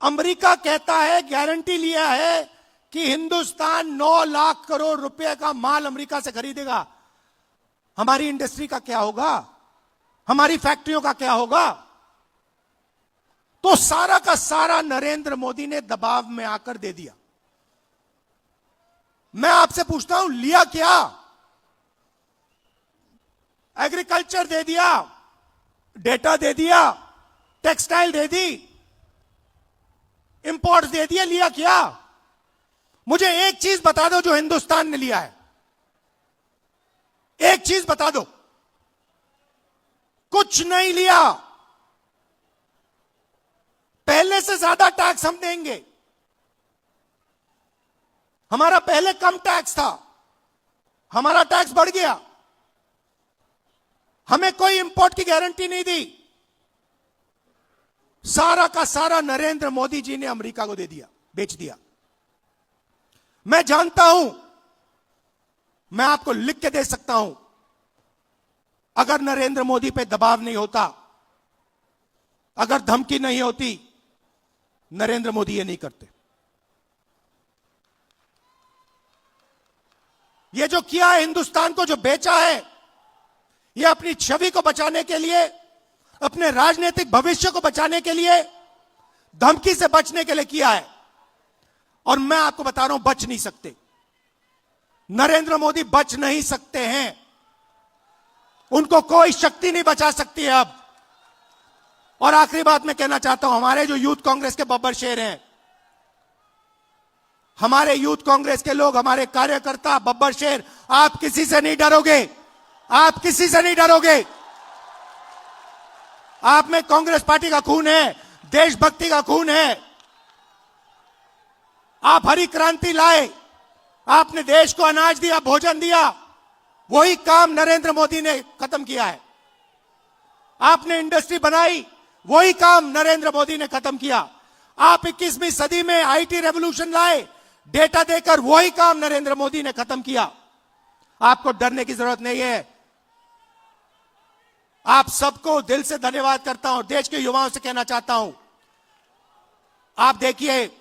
America कहता है, guarantee लिया है कि हिंदुस्तान 9 लाख करोड़ रुपए का माल अमेरिका से खरीदेगा। हमारी इंडस्ट्री का क्या होगा? हमारी फैक्ट्रियों का क्या होगा? तो सारा का सारा नरेंद्र मोदी ने दबाव में आकर दे दिया। मैं आपसे पूछता हूं, लिया क्या? एग्रीकल्चर दे दिया, डेटा दे दिया, टेक्सटाइल दे दी, इंपोर्ट्स दे दिया, लिया क्या? मुझे एक चीज बता दो जो हिंदुस्तान ने लिया है। एक चीज बता दो। कुछ नहीं लिया। पहले से ज्यादा टैक्स हम देंगे। हमारा पहले कम टैक्स था, हमारा टैक्स बढ़ गया। हमें कोई इंपोर्ट की गारंटी नहीं दी। सारा का सारा नरेंद्र मोदी जी ने अमेरिका को दे दिया, बेच दिया। मैं जानता हूं, मैं आपको लिख के दे सकता हूं, अगर नरेंद्र मोदी पे दबाव नहीं होता, अगर धमकी नहीं होती, नरेंद्र मोदी ये नहीं करते। ये जो किया है, हिंदुस्तान को जो बेचा है, ये अपनी छवि को बचाने के लिए, अपने राजनीतिक भविष्य को बचाने के लिए, धमकी से बचने के लिए किया है। और मैं आपको बता रहा हूं, बच नहीं सकते। नरेंद्र मोदी बच नहीं सकते हैं। उनको कोई शक्ति नहीं बचा सकती है अब। और आखिरी बात मैं कहना चाहता हूं, हमारे जो यूथ कांग्रेस के बब्बर शेर हैं, हमारे यूथ कांग्रेस के लोग, हमारे कार्यकर्ता बब्बर शेर, आप किसी से नहीं डरोगे। आप किसी से नहीं डरोगे। आप में कांग्रेस पार्टी का खून है, देशभक्ति का खून है। आप हरी क्रांति लाए, आपने देश को अनाज दिया, भोजन दिया। वही काम नरेंद्र मोदी ने खत्म किया है। आपने इंडस्ट्री बनाई, वही काम नरेंद्र मोदी ने खत्म किया। आप 21वीं सदी में आईटी रेवोल्यूशन लाए, डेटा देकर, वही काम नरेंद्र मोदी ने खत्म किया। आपको डरने की जरूरत नहीं है। आप सबको दिल से धन्यवाद करता हूं। देश के युवाओं से कहना चाहता हूं, आप देखिए,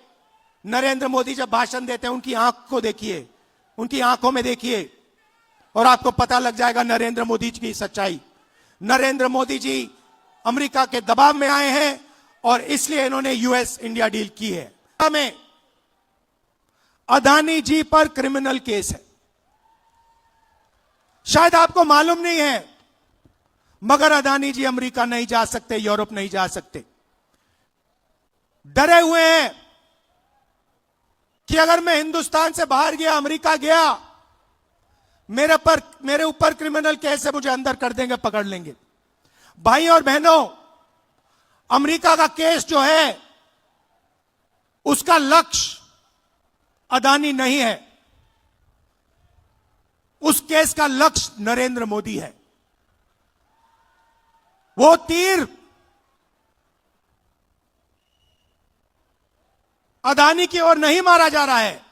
नरेंद्र मोदी जब भाषण देते हैं, उनकी आंख को देखिए, उनकी आंखों में देखिए, और आपको पता लग जाएगा नरेंद्र मोदी जी की सच्चाई। नरेंद्र मोदी जी अमेरिका के दबाव में आए हैं और इसलिए इन्होंने यूएस इंडिया डील की है। हमें अदानी जी पर क्रिमिनल केस है। शायद आपको मालूम नहीं है, मगर अदानी जी अमेरिका नहीं जा सकते, यूरोप नहीं जा सकते। डरे हुए हैं कि अगर मैं हिंदुस्तान से बाहर गया, अमेरिका गया, मेरे ऊपर क्रिमिनल केस है, मुझे अंदर कर देंगे, पकड़ लेंगे। भाई और बहनों, अमेरिका का केस जो है, उसका लक्ष्य अदानी नहीं है। उस केस का लक्ष्य नरेंद्र मोदी है। वो तीर अदानी की ओर नहीं मारा जा रहा है,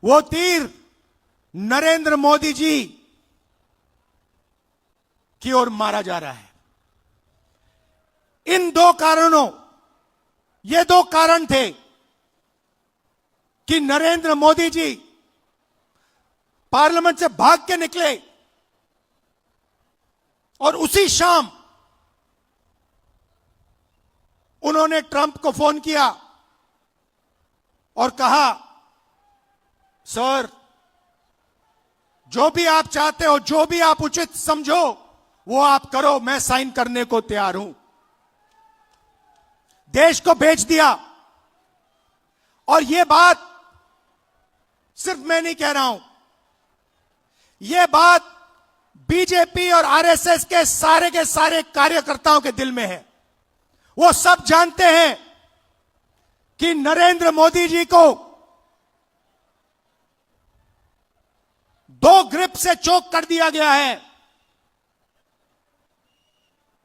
वो तीर नरेंद्र मोदी जी की ओर मारा जा रहा है। इन दो कारणों, ये दो कारण थे कि नरेंद्र मोदी जी पार्लियामेंट से भाग के निकले और उसी शाम उन्होंने ट्रंप को फोन किया और कहा, सर, जो भी आप चाहते हो, जो भी आप उचित समझो, वो आप करो, मैं साइन करने को तैयार हूं। देश को बेच दिया। और यह बात सिर्फ मैं नहीं कह रहा हूं, यह बात बीजेपी और आरएसएस के सारे कार्यकर्ताओं के दिल में है। वो सब जानते हैं कि नरेंद्र मोदी जी को दो ग्रिप से चोक कर दिया गया है।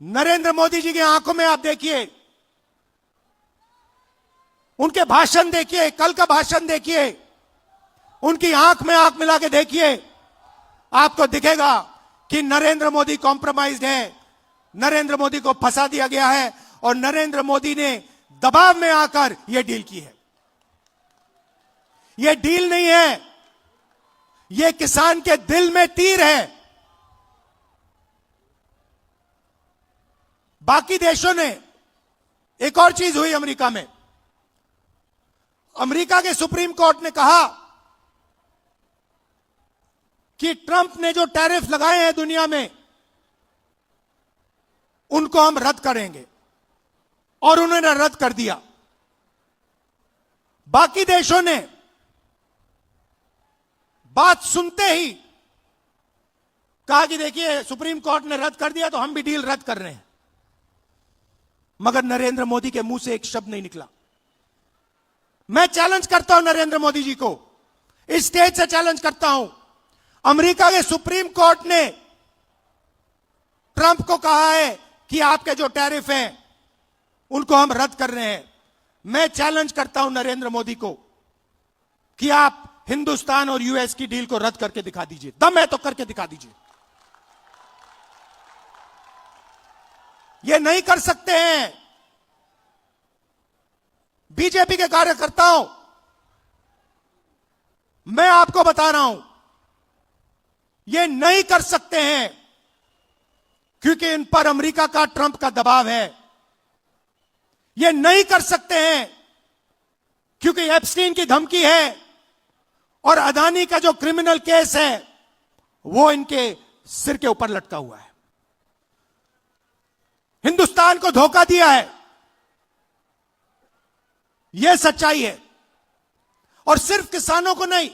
नरेंद्र मोदी जी की आंखों में आप देखिए, उनके भाषण देखिए, कल का भाषण देखिए, उनकी आंख में आंख मिला के देखिए, आपको दिखेगा कि नरेंद्र मोदी कॉम्प्रोमाइज्ड है, नरेंद्र मोदी को फंसा दिया गया है और नरेंद्र मोदी ने दबाव में आकर यह डील की है। यह डील नहीं है, यह किसान के दिल में तीर है। बाकी देशों ने, एक और चीज हुई अमेरिका में। अमेरिका के सुप्रीम कोर्ट ने कहा कि ट्रंप ने जो टैरिफ लगाए हैं दुनिया में, उनको हम रद्द करेंगे, और उन्होंने रद्द कर दिया। बाकी देशों ने बात सुनते ही कहा कि देखिए सुप्रीम कोर्ट ने रद्द कर दिया तो हम भी डील रद्द कर रहे हैं। मगर नरेंद्र मोदी के मुंह से एक शब्द नहीं निकला। मैं चैलेंज करता हूं नरेंद्र मोदी जी को, इस स्टेज से चैलेंज करता हूं। अमेरिका के सुप्रीम कोर्ट ने ट्रंप को कहा है कि आपके जो टैरिफ हैं उनको हम रद्द कर रहे हैं। मैं चैलेंज करता हूं नरेंद्र मोदी को कि आप हिंदुस्तान और यूएस की डील को रद्द करके दिखा दीजिए। दम है तो करके दिखा दीजिए। ये नहीं कर सकते हैं। बीजेपी के कार्यकर्ताओं, मैं आपको बता रहा हूं, ये नहीं कर सकते हैं क्योंकि इन पर अमेरिका का, ट्रंप का दबाव है। ये नहीं कर सकते हैं क्योंकि एप्स्टीन की धमकी है और अदानी का जो क्रिमिनल केस है वो इनके सिर के ऊपर लटका हुआ है। हिंदुस्तान को धोखा दिया है, यह सच्चाई है। और सिर्फ किसानों को नहीं,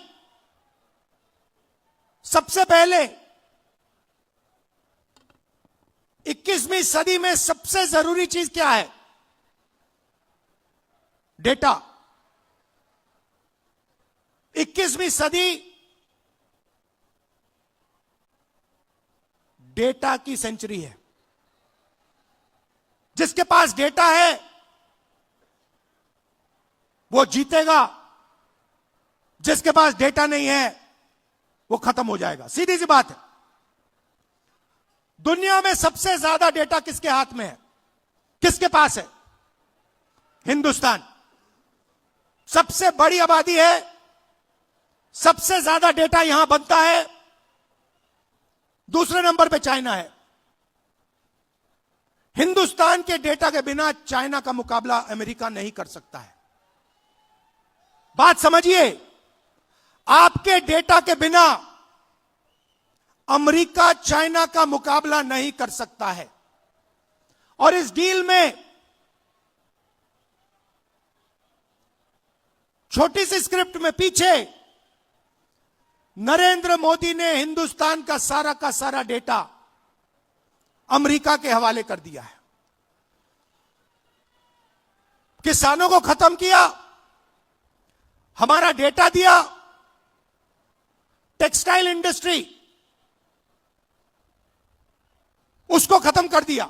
सबसे पहले 21वीं सदी में सबसे जरूरी चीज क्या है? डेटा। 21वीं सदी डेटा की सेंचुरी है। जिसके पास डेटा है वो जीतेगा, जिसके पास डेटा नहीं है वो खत्म हो जाएगा। सीधी सी बात है। दुनिया में सबसे ज्यादा डेटा किसके हाथ में है? किसके पास है? हिंदुस्तान। सबसे बड़ी आबादी है, सबसे ज्यादा डेटा यहां बनता है। दूसरे नंबर पे चाइना है। हिंदुस्तान के डेटा के बिना चाइना का मुकाबला अमेरिका नहीं कर सकता है। बात समझिए, आपके डेटा के बिना अमेरिका चाइना का मुकाबला नहीं कर सकता है। और इस डील में छोटी सी स्क्रिप्ट में पीछे नरेंद्र मोदी ने हिंदुस्तान का सारा डेटा अमेरिका के हवाले कर दिया है। किसानों को खत्म किया, हमारा डेटा दिया, टेक्सटाइल इंडस्ट्री उसको खत्म कर दिया।